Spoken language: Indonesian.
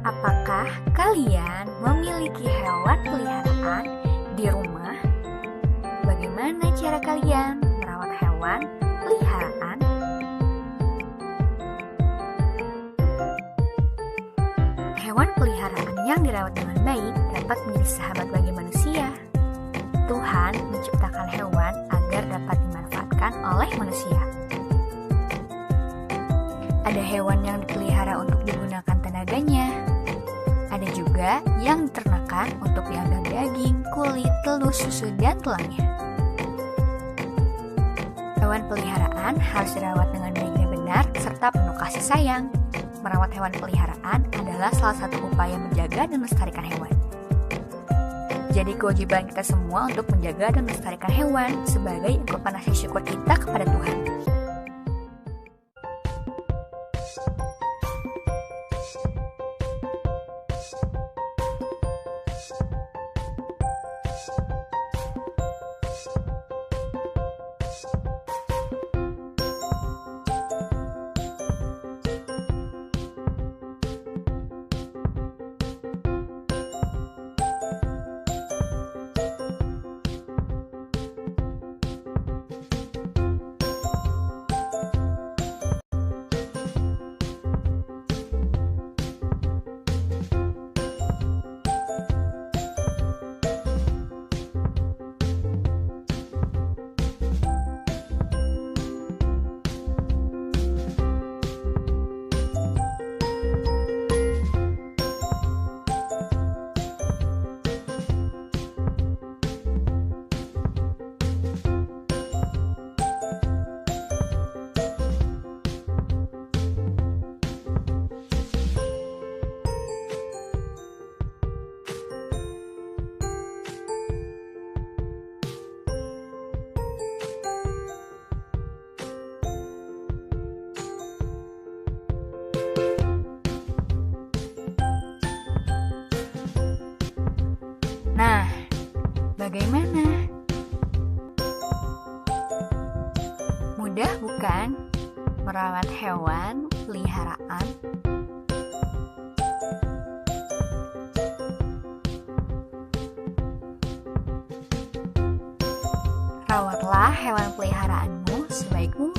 Apakah kalian memiliki hewan peliharaan di rumah? Bagaimana cara kalian merawat hewan peliharaan? Hewan peliharaan yang dirawat dengan baik dapat menjadi sahabat bagi manusia. Tuhan menciptakan hewan agar dapat dimanfaatkan oleh manusia. Ada hewan yang dipelihara untuk digunakan tenaganya. Ada juga yang diternakan untuk diambil daging, kulit, telur, susu, dan tulangnya. Hewan peliharaan harus dirawat dengan baik dan benar serta penuh kasih sayang. Merawat hewan peliharaan adalah salah satu upaya menjaga dan melestarikan hewan. Jadi kewajiban kita semua untuk menjaga dan melestarikan hewan sebagai ungkapan rasa syukur kita kepada Tuhan. Nah, bagaimana? Mudah bukan merawat hewan peliharaan? Rawatlah hewan peliharaanmu sebaik mungkin.